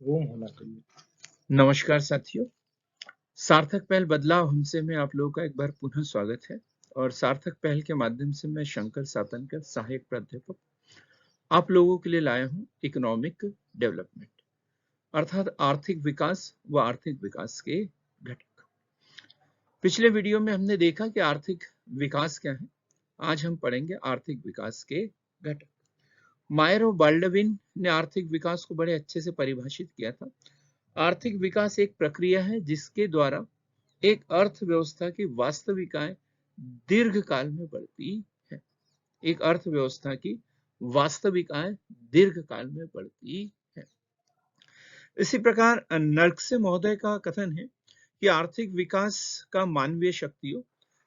Room होना चाहिए। नमस्कार साथियों, सार्थक पहल बदलाव हमसे में आप लोगों का एक बार पुनः स्वागत है। और सार्थक पहल के माध्यम से मैं शंकर सातनकर, सहायक प्राध्यापक, आप लोगों के लिए लाया हूं इकोनॉमिक डेवलपमेंट, अर्थात आर्थिक विकास व आर्थिक विकास के घटक। पिछले वीडियो में हमने देखा कि आर्थिक विकास क्या है। आज हम पढ़ेंगे आर्थिक विकास के घटक। मायर और बाल्डविन ने आर्थिक विकास को बड़े अच्छे से परिभाषित किया था। आर्थिक विकास एक प्रक्रिया है जिसके द्वारा एक अर्थव्यवस्था की वास्तविक आय दीर्घकाल में बढ़ती है। एक अर्थव्यवस्था की वास्तविक आय दीर्घकाल में बढ़ती है। इसी प्रकार नर्कसे महोदय का कथन है कि आर्थिक विकास का मानवीय शक्तियों,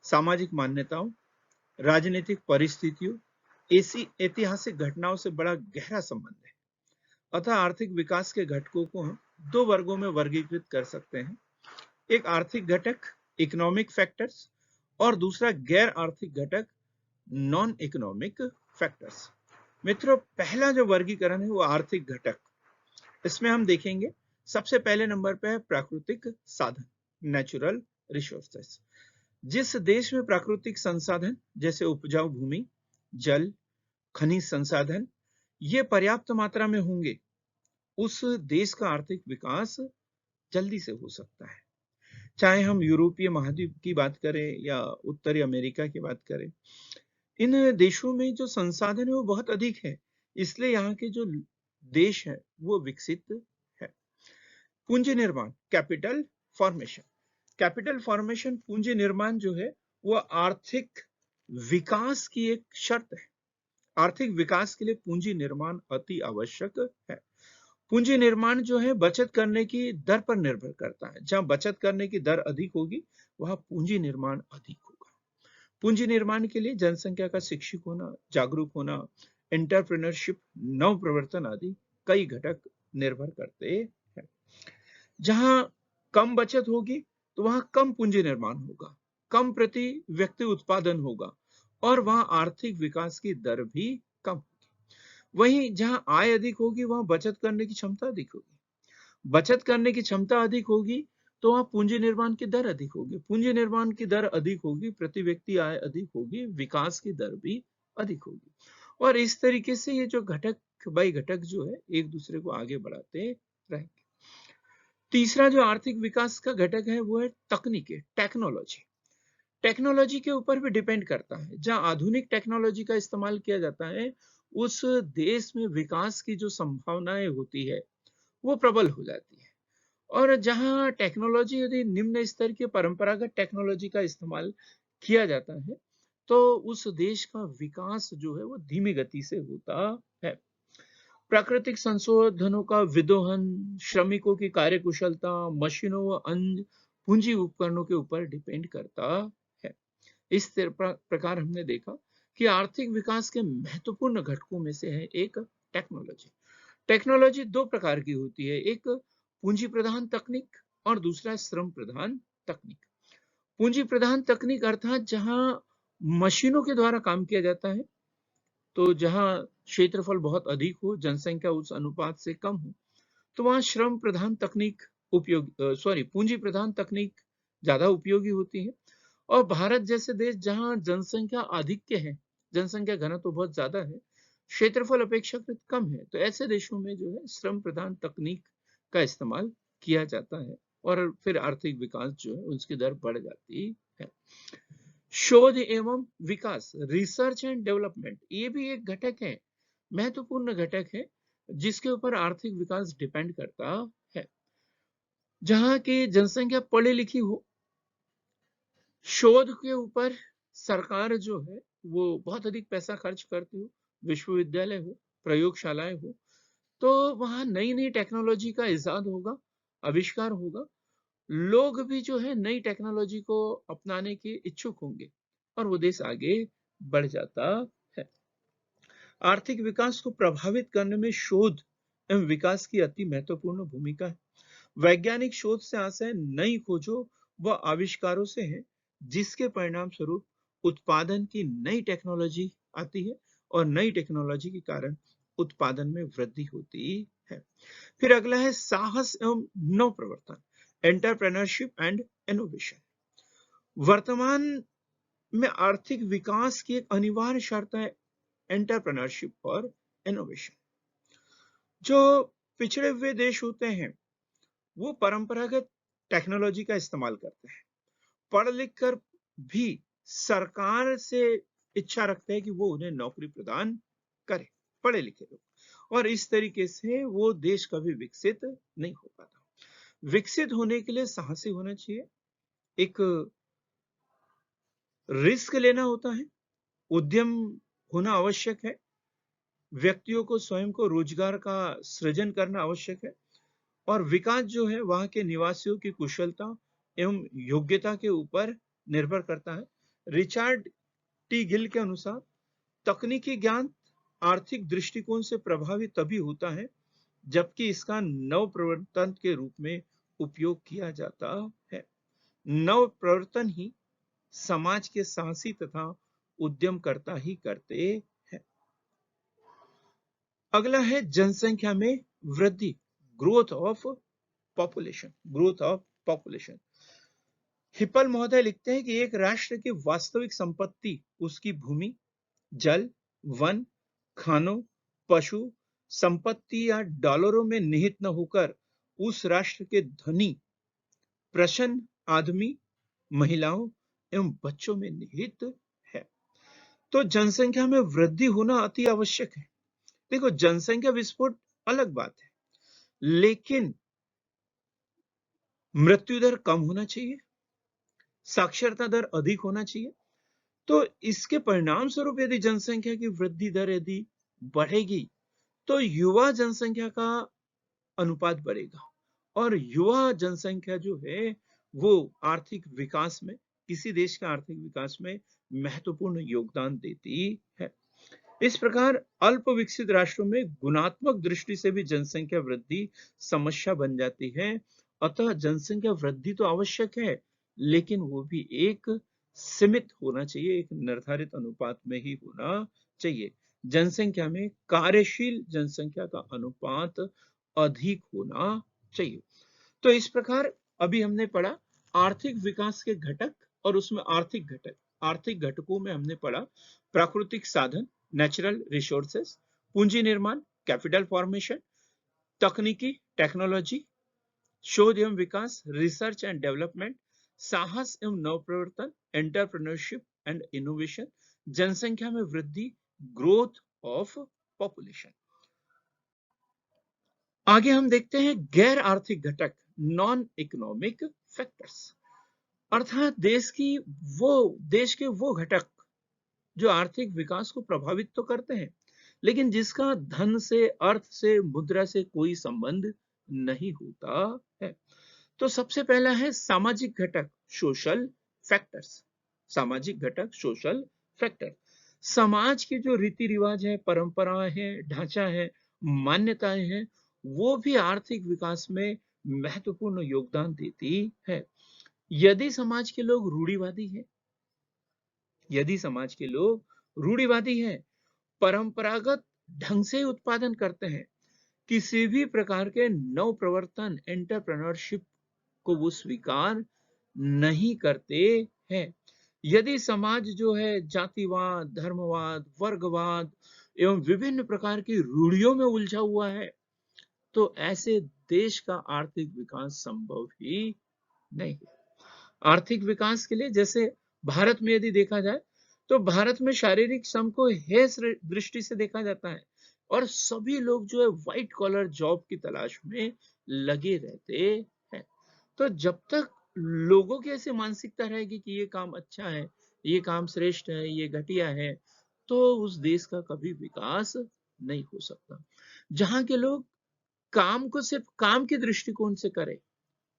सामाजिक मान्यताओं, राजनीतिक परिस्थितियों, ऐसी ऐतिहासिक घटनाओं से बड़ा गहरा संबंध है। अतः आर्थिक विकास के घटकों को हम दो वर्गों में वर्गीकृत कर सकते हैं। एक आर्थिक घटक इकोनॉमिक फैक्टर्स और दूसरा गैर आर्थिक घटक नॉन इकोनॉमिक फैक्टर्स। मित्रों, पहला जो वर्गीकरण है वो आर्थिक घटक। इसमें हम देखेंगे सबसे पहले नंबर पे है प्राकृतिक साधन, नेचुरल रिसोर्सेस। जिस देश में प्राकृतिक संसाधन जैसे उपजाऊ भूमि, जल, खनिज संसाधन ये पर्याप्त मात्रा में होंगे, उस देश का आर्थिक विकास जल्दी से हो सकता है। चाहे हम यूरोपीय महाद्वीप की बात करें या उत्तरी अमेरिका की बात करें, इन देशों में जो संसाधन है वो बहुत अधिक है, इसलिए यहाँ के जो देश है वो विकसित है। पूंजी निर्माण, कैपिटल फॉर्मेशन। कैपिटल फॉर्मेशन, पूंजी निर्माण जो है वो आर्थिक विकास की एक शर्त है। आर्थिक विकास के लिए पूंजी निर्माण अति आवश्यक है। पूंजी निर्माण जो है बचत करने की दर पर निर्भर करता है। जहां बचत करने की दर अधिक होगी वहां पूंजी निर्माण अधिक होगा। पूंजी निर्माण के लिए जनसंख्या का शिक्षित होना, जागरूक होना, एंटरप्रेन्योरशिप, नव प्रवर्तन आदि कई घटक निर्भर करते हैं। जहां कम बचत होगी तो वहां कम पूंजी निर्माण होगा, कम प्रति व्यक्ति उत्पादन होगा और वहां आर्थिक विकास की दर भी कम होगी। वहीं जहां आय अधिक होगी वहां बचत करने की क्षमता अधिक होगी। बचत करने की क्षमता अधिक होगी तो वहां पूंजी निर्माण की दर अधिक होगी। पूंजी निर्माण की दर अधिक होगी, प्रति व्यक्ति आय अधिक होगी, विकास की दर भी अधिक होगी। और इस तरीके से ये जो घटक बाई घटक जो है एक दूसरे को आगे बढ़ाते रहेंगे। तीसरा जो आर्थिक विकास का घटक है वो है तकनीकी, टेक्नोलॉजी। टेक्नोलॉजी के ऊपर भी डिपेंड करता है। जहां आधुनिक टेक्नोलॉजी का इस्तेमाल किया जाता है उस देश में विकास की जो संभावनाएं होती है वो प्रबल हो जाती है। और जहां टेक्नोलॉजी यदि निम्न स्तर की परंपरागत टेक्नोलॉजी का इस्तेमाल किया जाता है तो उस देश का विकास जो है वो धीमी गति से होता है। प्राकृतिक संसाधनों का विदोहन, श्रमिकों की कार्यकुशलता, मशीनों व अन्य पूंजी उपकरणों के ऊपर डिपेंड करता है। इस प्रकार हमने देखा कि आर्थिक विकास के महत्वपूर्ण घटकों में से है एक टेक्नोलॉजी। टेक्नोलॉजी दो प्रकार की होती है, एक पूंजी प्रधान तकनीक और दूसरा श्रम प्रधान तकनीक। पूंजी प्रधान तकनीक अर्थात जहां मशीनों के द्वारा काम किया जाता है, तो जहां क्षेत्रफल बहुत अधिक हो, जनसंख्या उस अनुपात से कम हो, तो वहां श्रम प्रधान तकनीक पूंजी प्रधान तकनीक ज्यादा उपयोगी होती है। और भारत जैसे देश जहां जनसंख्या आधिक्य है, जनसंख्या घनत्व तो बहुत ज्यादा है, क्षेत्रफल अपेक्षाकृत कम है, तो ऐसे देशों में जो है श्रम प्रधान तकनीक का इस्तेमाल किया जाता है और फिर आर्थिक विकास जो है उसकी दर बढ़ जाती है। शोध एवं विकास, रिसर्च एंड डेवलपमेंट, ये भी एक घटक है, महत्वपूर्ण घटक है जिसके ऊपर आर्थिक विकास डिपेंड करता है। जहां की जनसंख्या पढ़ी लिखी हो, शोध के ऊपर सरकार जो है वो बहुत अधिक पैसा खर्च करती हो, विश्वविद्यालय हो, प्रयोगशालाएं हो, तो वहां नई नई टेक्नोलॉजी का इजाद होगा, आविष्कार होगा। लोग भी जो है नई टेक्नोलॉजी को अपनाने के इच्छुक होंगे और वो देश आगे बढ़ जाता है। आर्थिक विकास को प्रभावित करने में शोध एवं विकास की अति महत्वपूर्ण भूमिका है। वैज्ञानिक शोध से आशय नई खोजों व आविष्कारों से है, जिसके परिणाम स्वरूप उत्पादन की नई टेक्नोलॉजी आती है और नई टेक्नोलॉजी के कारण उत्पादन में वृद्धि होती है। फिर अगला है साहस एवं नवप्रवर्तन, एंटरप्रेन्योरशिप एंड इनोवेशन। वर्तमान में आर्थिक विकास की एक अनिवार्य शर्त है एंटरप्रेन्योरशिप और इनोवेशन। जो पिछड़े हुए देश होते हैं वो परंपरागत टेक्नोलॉजी का इस्तेमाल करते हैं, पढ़ लिख कर भी सरकार से इच्छा रखते हैं कि वो उन्हें नौकरी प्रदान करे, पढ़े लिखे लोग, और इस तरीके से वो देश कभी विकसित नहीं हो पाता। विकसित होने के लिए साहसी होना चाहिए, एक रिस्क लेना होता है, उद्यम होना आवश्यक है, व्यक्तियों को स्वयं को रोजगार का सृजन करना आवश्यक है, और विकास जो है वहां के निवासियों की कुशलता एवं योग्यता के ऊपर निर्भर करता है। रिचर्ड टी गिल के अनुसार तकनीकी ज्ञान आर्थिक दृष्टिकोण से प्रभावी तभी होता है जबकि इसका नव प्रवर्तन के रूप में उपयोग किया जाता है। नव प्रवर्तन ही समाज के साहसी तथा उद्यमकर्ता ही करते हैं। अगला है जनसंख्या में वृद्धि, growth of population, growth of population. Hipple महोदय लिखते हैं कि एक राष्ट्र की वास्तविक संपत्ति उसकी भूमि, जल, वन, खानों, पशु संपत्ति या डॉलरों में निहित न होकर उस राष्ट्र के धनी प्रसन्न आदमी, महिलाओं एवं बच्चों में निहित है। तो जनसंख्या में वृद्धि होना अति आवश्यक है। देखो, जनसंख्या विस्फोट अलग बात है, लेकिन मृत्यु दर कम होना चाहिए, साक्षरता दर अधिक होना चाहिए। तो इसके परिणाम स्वरूप यदि जनसंख्या की वृद्धि दर यदि बढ़ेगी तो युवा जनसंख्या का अनुपात बढ़ेगा, और युवा जनसंख्या जो है वो आर्थिक विकास में, किसी देश के आर्थिक विकास में महत्वपूर्ण योगदान देती है। इस प्रकार अल्प विकसित राष्ट्रों में गुणात्मक दृष्टि से भी जनसंख्या वृद्धि समस्या बन जाती है। अतः जनसंख्या वृद्धि तो आवश्यक है, लेकिन वो भी एक सीमित होना चाहिए, एक निर्धारित अनुपात में ही होना चाहिए। जनसंख्या में कार्यशील जनसंख्या का अनुपात अधिक होना चाहिए। तो इस प्रकार अभी हमने पढ़ा आर्थिक विकास के घटक, और उसमें आर्थिक घटक, आर्थिक घटकों में हमने पढ़ा प्राकृतिक साधन, नेचुरल रिसोर्सेस, पूंजी निर्माण, कैपिटल फॉर्मेशन, तकनीकी टेक्नोलॉजी, शोध एवं विकास, रिसर्च एंड डेवलपमेंट, साहस एवं नवप्रवर्तन, एंटरप्रेन्योरशिप एंड इनोवेशन, जनसंख्या में वृद्धि, ग्रोथ ऑफ पॉपुलेशन। आगे हम देखते हैं गैर आर्थिक घटक, नॉन इकोनॉमिक फैक्टर्स, अर्थात देश के वो घटक जो आर्थिक विकास को प्रभावित तो करते हैं, लेकिन जिसका धन से, अर्थ से, मुद्रा से कोई संबंध नहीं होता है। तो सबसे पहला है सामाजिक घटक, सोशल फैक्टर्स। सामाजिक घटक, सोशल फैक्टर, समाज के जो रीति रिवाज है, परंपराएं हैं, ढांचा है, मान्यताएं हैं, वो भी आर्थिक विकास में महत्वपूर्ण योगदान देती है। यदि समाज के लोग रूढ़िवादी हैं, यदि समाज के लोग रूढ़िवादी हैं, परंपरागत ढंग से उत्पादन करते हैं, किसी भी प्रकार के नव प्रवर्तन, एंटरप्रेन्योरशिप को वो स्वीकार नहीं करते हैं, यदि समाज जो है जातिवाद, धर्मवाद, वर्गवाद एवं विभिन्न प्रकार की रूढ़ियों में उलझा हुआ है, तो ऐसे देश का आर्थिक विकास संभव ही नहीं है। आर्थिक विकास के लिए, जैसे भारत में यदि देखा जाए, तो भारत में शारीरिक श्रम को हेय दृष्टि से देखा जाता है, और सभी लोग जो है व्हाइट कॉलर जॉब की तलाश में लगे रहते हैं। तो जब तक लोगों की ऐसी मानसिकता रहेगी कि ये काम अच्छा है, ये काम श्रेष्ठ है, ये घटिया है, तो उस देश का कभी विकास नहीं हो सकता। जहां के लोग काम को सिर्फ काम के दृष्टिकोण से करें,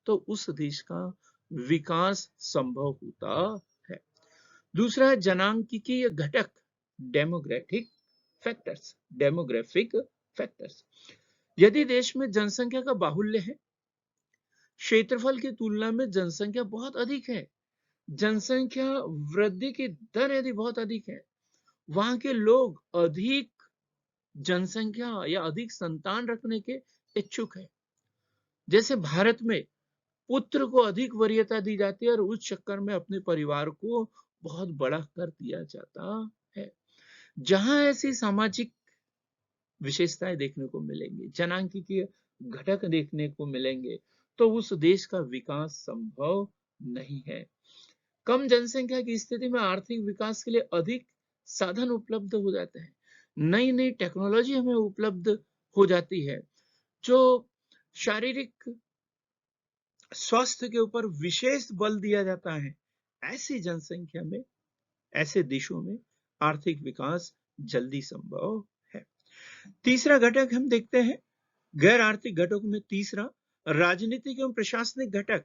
तो उस देश का विकास संभव होता है। दूसरा है जनांकीय घटक, डेमोग्राफिक फैक्टर्स, डेमोग्राफिक फैक्टर्स। यदि देश में जनसंख्या का बाहुल्य है, क्षेत्रफल की तुलना में जनसंख्या बहुत अधिक है, जनसंख्या वृद्धि की दर यदि बहुत अधिक है, वहां के लोग अधिक जनसंख्या या अधिक संतान रखने के इच्छुक है। जैसे भारत में पुत्र को अधिक वरीयता दी जाती है और उस चक्कर में अपने परिवार को बहुत बड़ा कर दिया जाता है। जहां ऐसी सामाजिक विशेषताएं देखने को मिलेंगी, जनांकीय घटक देखने को मिलेंगे, तो उस देश का विकास संभव नहीं है। कम जनसंख्या की स्थिति में आर्थिक विकास के लिए अधिक साधन उपलब्ध हो जाते हैं, नई नई टेक्नोलॉजी हमें उपलब्ध हो जाती है, जो शारीरिक स्वास्थ्य के ऊपर विशेष बल दिया जाता है। ऐसी जनसंख्या में, ऐसे देशों में आर्थिक विकास जल्दी संभव है। तीसरा घटक हम देखते हैं, गैर आर्थिक घटकों में तीसरा राजनीतिक एवं प्रशासनिक घटक,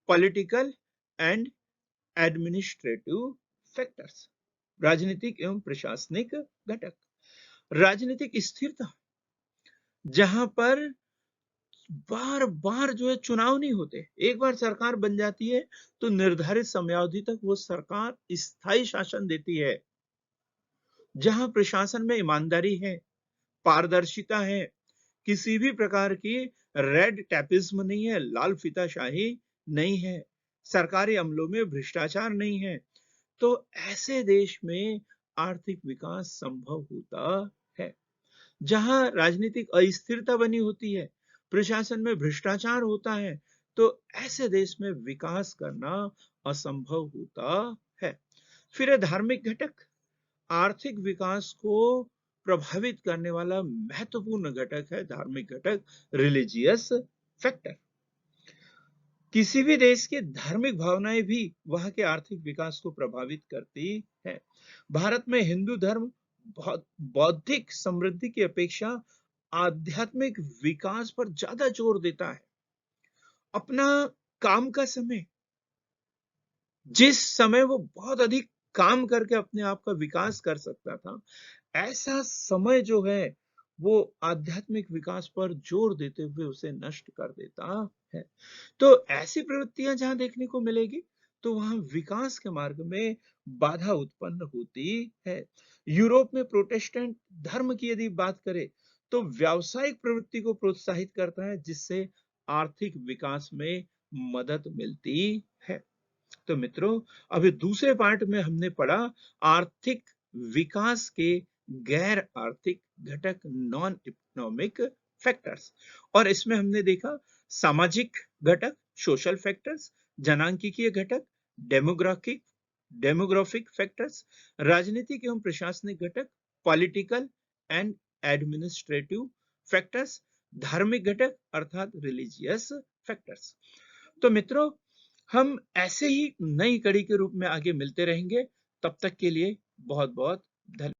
पॉलिटिकल एंड एडमिनिस्ट्रेटिव फैक्टर्स। राजनीतिक एवं प्रशासनिक घटक, राजनीतिक स्थिरता, जहां पर बार बार जो है चुनाव नहीं होते, एक बार सरकार बन जाती है तो निर्धारित समयावधि तक वो सरकार स्थायी शासन देती है, जहां प्रशासन में ईमानदारी है, पारदर्शिता है, किसी भी प्रकार की रेड टैपिज्म नहीं है, लाल फीताशाही नहीं है, सरकारी अमलों में भ्रष्टाचार नहीं है, तो ऐसे देश में आर्थिक विकास संभव होता है। जहां राजनीतिक अस्थिरता बनी होती है, प्रशासन में भ्रष्टाचार होता है, तो ऐसे देश में विकास करना असंभव होता है। फिर है धार्मिक घटक, आर्थिक विकास को प्रभावित करने वाला महत्वपूर्ण घटक है धार्मिक घटक, रिलीजियस फैक्टर। किसी भी देश की धार्मिक भावनाएं भी वहां के आर्थिक विकास को प्रभावित करती है। भारत में हिंदू धर्म बहुत बौद्धिक समृद्धि की अपेक्षा आध्यात्मिक विकास पर ज्यादा जोर देता है। अपना काम का समय, जिस समय वो बहुत अधिक काम करके अपने आप का विकास कर सकता था, ऐसा समय जो है वो आध्यात्मिक विकास पर जोर देते हुए उसे नष्ट कर देता है। तो ऐसी प्रवृत्तियां जहां देखने को मिलेगी, तो वहां विकास के मार्ग में बाधा उत्पन्न होती है। यूरोप में प्रोटेस्टेंट धर्म की यदि बात करें, तो व्यावसायिक प्रवृत्ति को प्रोत्साहित करता है, जिससे आर्थिक विकास में मदद मिलती है। तो मित्रों, अभी दूसरे पार्ट में हमने पढ़ा आर्थिक विकास के गैर आर्थिक घटक, नॉन इकोनॉमिक फैक्टर्स, और इसमें हमने देखा सामाजिक घटक, सोशल फैक्टर्स, जनांकीय घटक, डेमोग्राफिक डेमोग्राफिक फैक्टर्स, राजनीतिक एवं प्रशासनिक घटक, पॉलिटिकल एंड एडमिनिस्ट्रेटिव फैक्टर्स, धार्मिक घटक अर्थात रिलीजियस फैक्टर्स। तो मित्रों, हम ऐसे ही नई कड़ी के रूप में आगे मिलते रहेंगे। तब तक के लिए बहुत बहुत धन्यवाद।